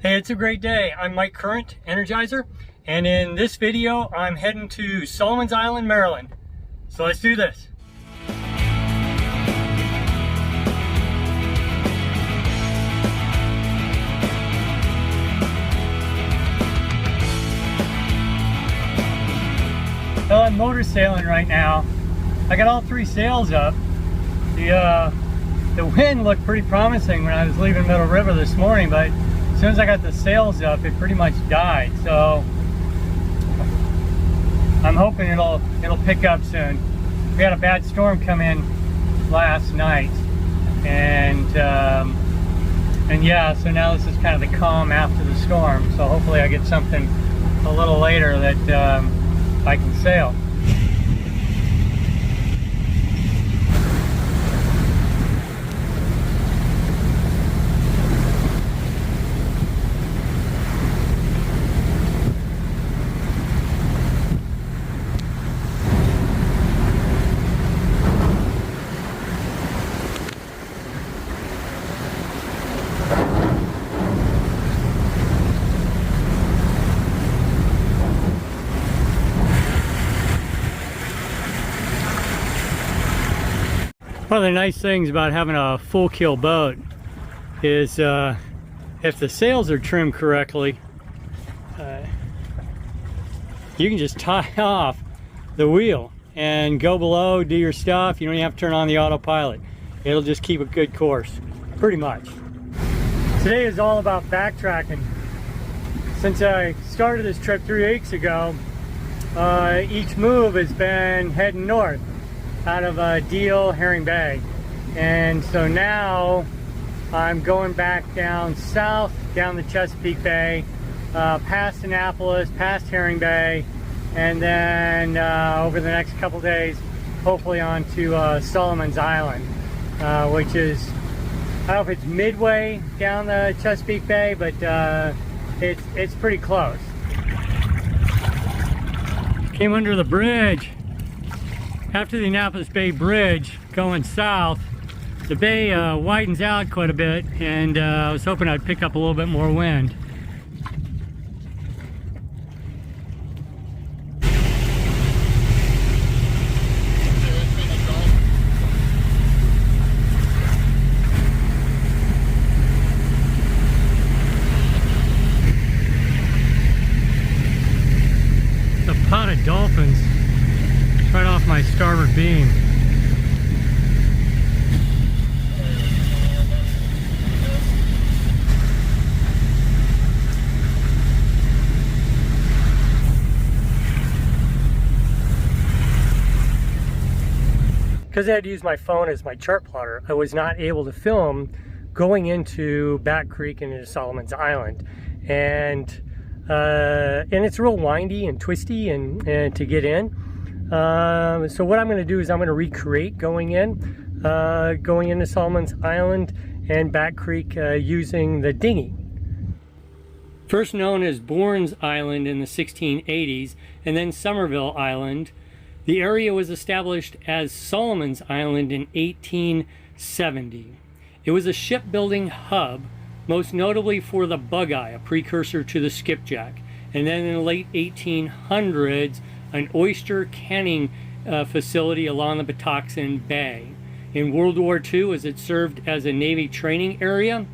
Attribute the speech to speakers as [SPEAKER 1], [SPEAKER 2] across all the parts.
[SPEAKER 1] Hey, it's a great day. I'm Mike Current, Energizer, and in this video, I'm heading to Solomon's Island, Maryland. So let's do this. Well, I'm motor sailing right now. I got all three sails up. The wind looked pretty promising when I was leaving Middle River this morning, but as soon as I got the sails up, it pretty much died. So I'm hoping it'll pick up soon. We had a bad storm come in last night, and yeah, so now this is kind of the calm after the storm. So hopefully I get something a little later that I can sail. One of the nice things about having a full keel boat is if the sails are trimmed correctly, you can just tie off the wheel and go below, do your stuff. You don't even have to turn on the autopilot. It'll just keep a good course, pretty much. Today is all about backtracking. Since I started this trip 3 weeks ago, each move has been heading north out of Deal, Herring Bay. And so now I'm going back down south, down the Chesapeake Bay, past Annapolis, past Herring Bay, and then over the next couple days, hopefully on to Solomon's Island, which is, I don't know if it's midway down the Chesapeake Bay, but it's pretty close. Came under the bridge. After the Annapolis Bay Bridge going south, the bay widens out quite a bit, and I was hoping I'd pick up a little bit more wind. It's a pot of dolphins right off my starboard beam. Because I had to use my phone as my chart plotter, I was not able to film going into Back Creek and into Solomon's Island. And it's real windy and twisty and to get in. So what I'm going to do is I'm going to recreate going into Solomon's Island and Back Creek using the dinghy. First known as Bourne's Island in the 1680s and then Somerville Island, the area was established as Solomon's Island in 1870. It was a shipbuilding hub, most notably for the bug-eye, a precursor to the skipjack, and then in the late 1800s an oyster canning facility along the Patuxent Bay. In World War II, as it served as a Navy training area.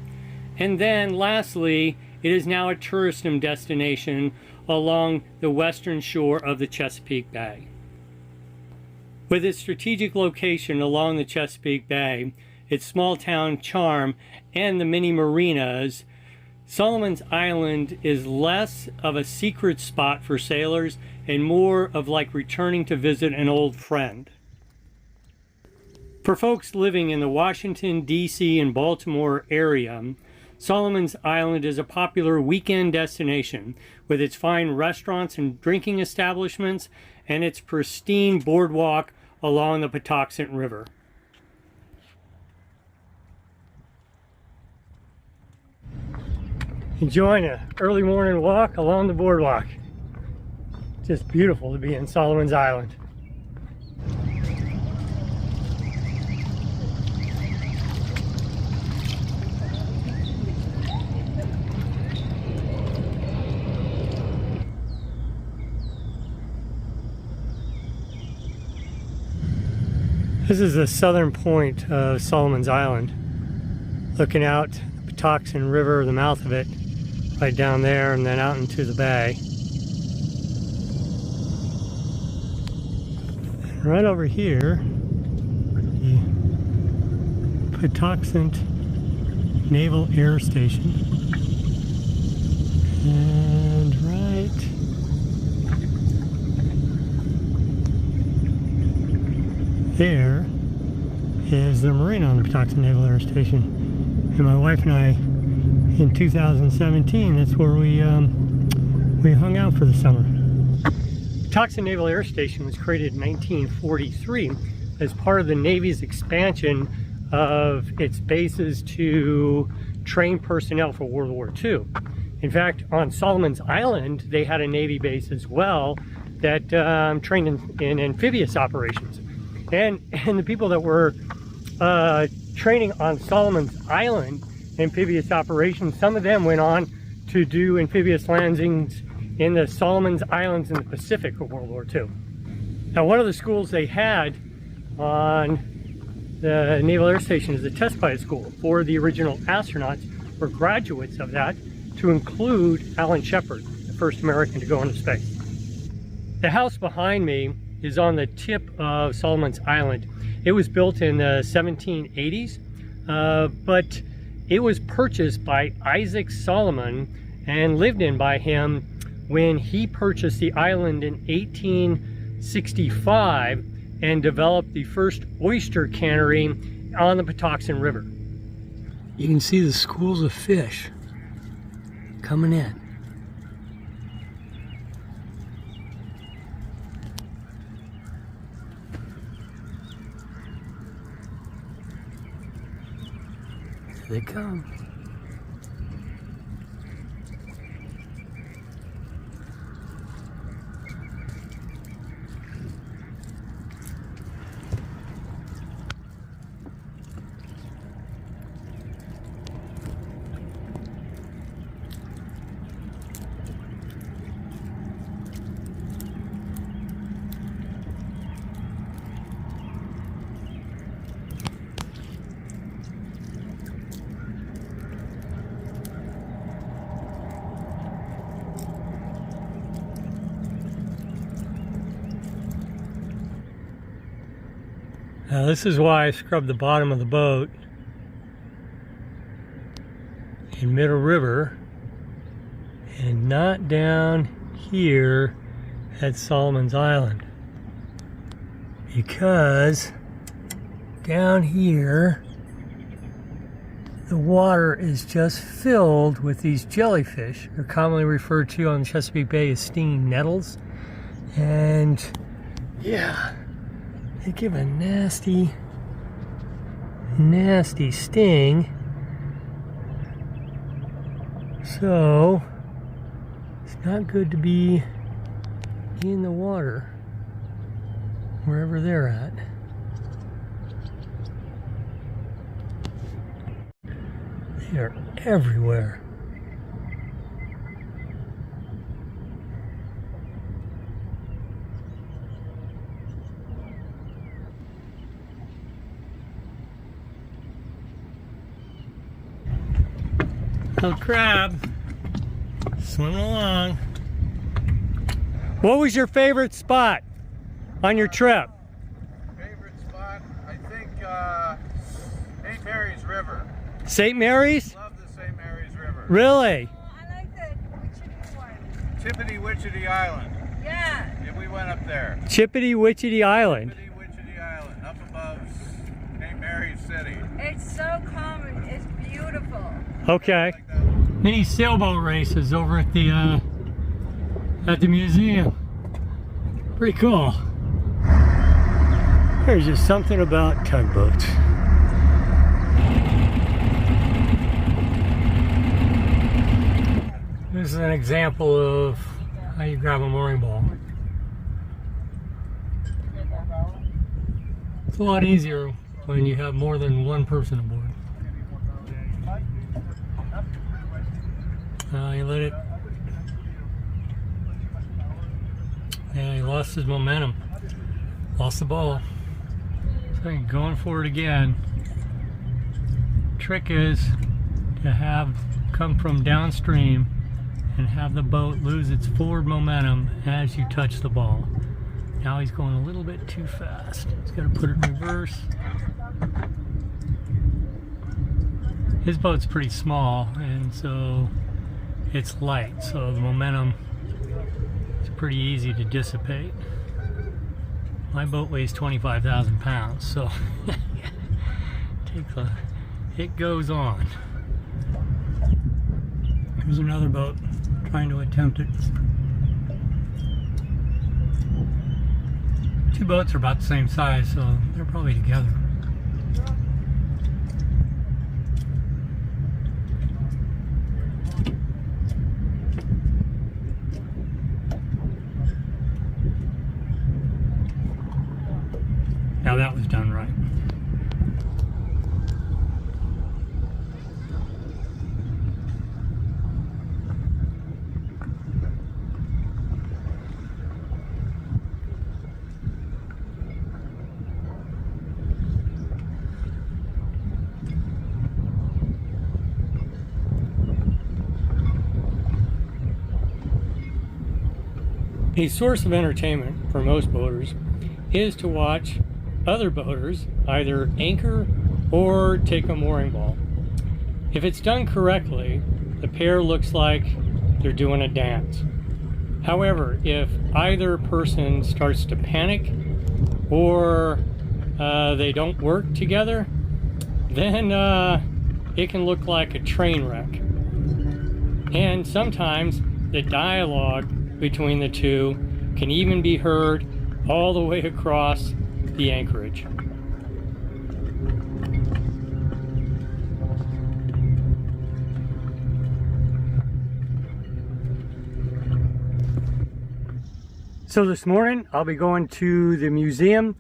[SPEAKER 1] And then lastly, it is now a tourism destination along the western shore of the Chesapeake Bay. With its strategic location along the Chesapeake Bay, its small town charm, and the many marinas, Solomon's Island is less of a secret spot for sailors and more of like returning to visit an old friend. For folks living in the Washington, D.C. and Baltimore area, Solomon's Island is a popular weekend destination with its fine restaurants and drinking establishments and its pristine boardwalk along the Patuxent River. Enjoying an early morning walk along the boardwalk. Just beautiful to be in Solomon's Island. This is the southern point of Solomon's Island. Looking out the Patuxent River, the mouth of it, right down there, and then out into the bay. And right over here, the Patuxent Naval Air Station. And right there is the marina on the Patuxent Naval Air Station. And my wife and I, in 2017, that's where we hung out for the summer. Patuxent Naval Air Station was created in 1943 as part of the Navy's expansion of its bases to train personnel for World War II. In fact, on Solomon's Island, they had a Navy base as well that trained in amphibious operations. And the people that were training on Solomon's Island, amphibious operations, some of them went on to do amphibious landings in the Solomon's Islands in the Pacific of World War II. Now, one of the schools they had on the Naval Air Station is the test pilot school for the original astronauts or graduates of that, to include Alan Shepard, the first American to go into space. The house behind me is on the tip of Solomon's Island. It was built in the 1780s, but it was purchased by Isaac Solomon and lived in by him when he purchased the island in 1865 and developed the first oyster cannery on the Patuxent River. You can see the schools of fish coming in. Here they come. Now this is why I scrubbed the bottom of the boat in Middle River and not down here at Solomon's Island, because down here the water is just filled with these jellyfish. They're commonly referred to on the Chesapeake Bay as stinging nettles, and yeah, they give a nasty, nasty sting. So it's not good to be in the water wherever they're at. They are everywhere. Little crab swimming along. What was your favorite spot on your trip?
[SPEAKER 2] Favorite spot? I think St. Mary's River.
[SPEAKER 1] St. Mary's?
[SPEAKER 2] Love the St. Mary's River.
[SPEAKER 1] Really?
[SPEAKER 3] Oh, I like the Wichita one.
[SPEAKER 2] Chippity-Wichity Island.
[SPEAKER 3] Yeah.
[SPEAKER 2] Yeah, we went up there.
[SPEAKER 1] Chippity-Wichity Island.
[SPEAKER 2] Chippity-Wichity Island, up above St. Mary's City.
[SPEAKER 3] It's so calm and it's beautiful.
[SPEAKER 1] Okay.
[SPEAKER 2] Like that.
[SPEAKER 1] Mini sailboat races over at the museum. Pretty cool. There's just something about tugboats. This is an example of how you grab a mooring ball. It's a lot easier when you have more than one person aboard. You let it. Yeah, he lost his momentum. Lost the ball. So I'm going for it again. Trick is to come from downstream and have the boat lose its forward momentum as you touch the ball. Now he's going a little bit too fast. He's got to put it in reverse. His boat's pretty small, and so it's light, so the momentum is pretty easy to dissipate. My boat weighs 25,000 pounds, so it goes on. Here's another boat trying to attempt it. Two boats are about the same size, so they're probably together. Now that was done right. A source of entertainment for most boaters is to watch other boaters either anchor or take a mooring ball. If it's done correctly, the pair looks like they're doing a dance. However, if either person starts to panic or they don't work together, then it can look like a train wreck. And sometimes the dialogue between the two can even be heard all the way across the anchorage. So this morning I'll be going to the museum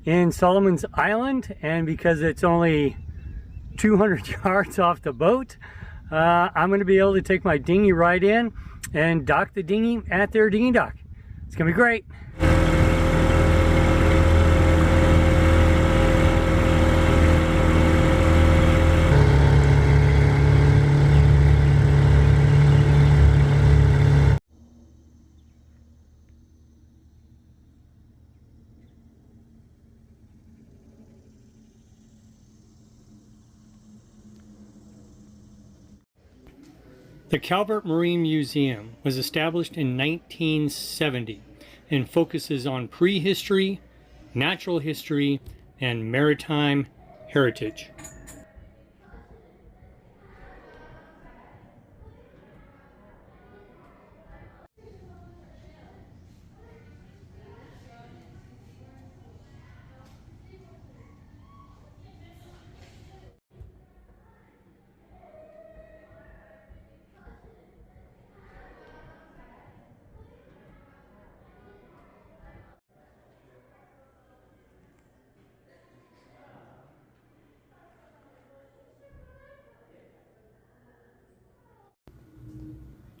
[SPEAKER 1] in Solomon's Island, and because it's only 200 yards off the boat, I'm going to be able to take my dinghy right in and dock the dinghy at their dinghy dock. It's going to be great. The Calvert Marine Museum was established in 1970 and focuses on prehistory, natural history, and maritime heritage.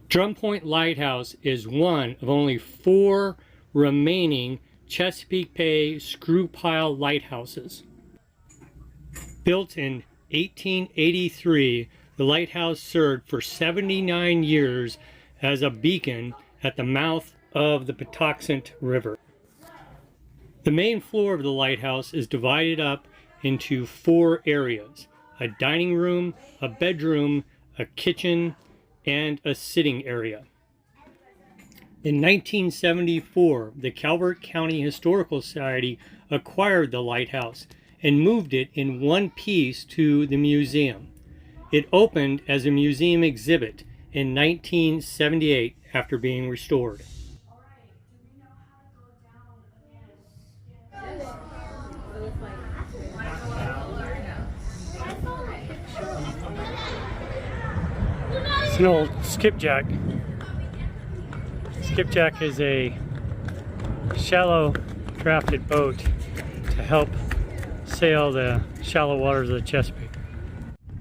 [SPEAKER 1] Drum Point Lighthouse is one of only 4 remaining Chesapeake Bay screw pile lighthouses. Built in 1883, the lighthouse served for 79 years as a beacon at the mouth of the Patuxent River. The main floor of the lighthouse is divided up into 4 areas: a dining room, a bedroom, a kitchen, and a sitting area. In 1974, the Calvert County Historical Society acquired the lighthouse and moved it in one piece to the museum. It opened as a museum exhibit in 1978 after being restored. It's an old skipjack. Skipjack is a shallow drafted boat to help sail the shallow waters of the Chesapeake.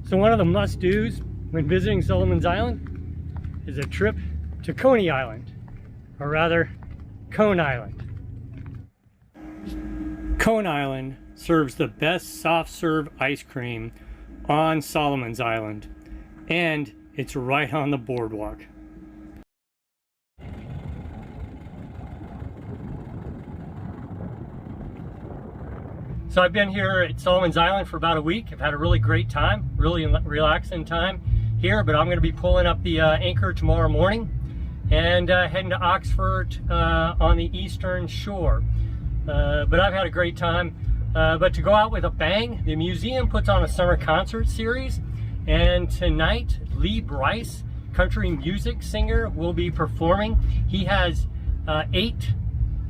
[SPEAKER 1] So one of the must-dos when visiting Solomon's Island is a trip to Coney Island, or rather, Cone Island. Cone Island serves the best soft serve ice cream on Solomon's Island, and it's right on the boardwalk. So I've been here at Solomon's Island for about a week. I've had a really great time, really relaxing time here, but I'm going to be pulling up the anchor tomorrow morning and heading to Oxford on the eastern shore. But I've had a great time. But to go out with a bang, the museum puts on a summer concert series, and tonight Lee Brice, country music singer, will be performing. He has 8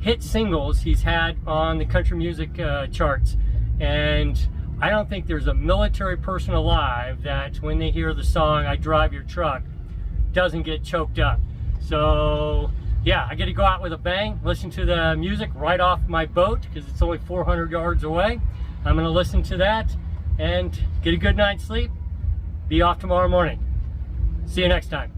[SPEAKER 1] hit singles he's had on the country music charts, and I don't think there's a military person alive that when they hear the song "I Drive Your Truck" doesn't get choked up. So yeah, I get to go out with a bang, listen to the music right off my boat because it's only 400 yards away. I'm going to listen to that and get a good night's sleep. Be off tomorrow morning. See you next time.